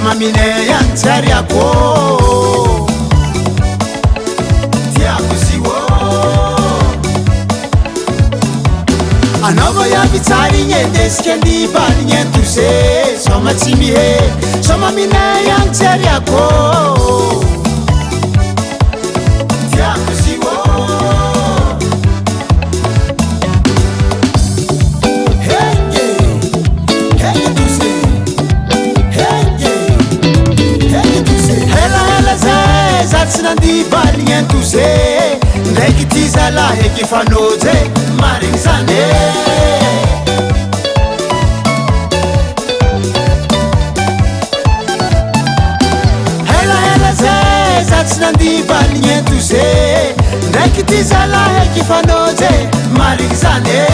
Somamine yanteriako Tiakuziwo Anavo ya vitari nyendeskendi bali nyentuse Somatimihe Somamine yanteriako Tiakuziwo Nandi bali entuse Ndeki tizala heki fanoze Maring zane Hela ze Zats nandi bali entuse Ndeki tizala heki fanoze Maring zane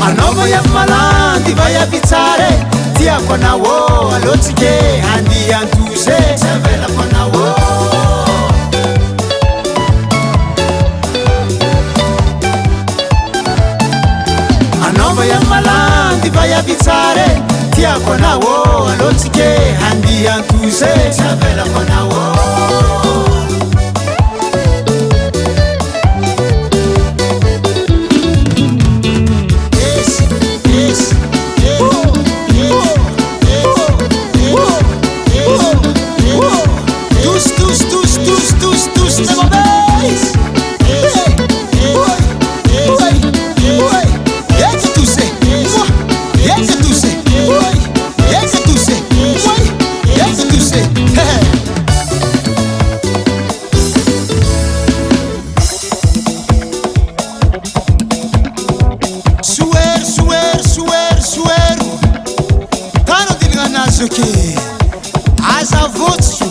Anovo ya malandi vaya vitare Tia kwa nawo alotike handi antuse Sevela kwa nawo Anovo ya malandi vaya vitare Tia kwa nawo alotike handi antuse Sevela kwa nawo Suero, tano dilganazuki, azavutsu.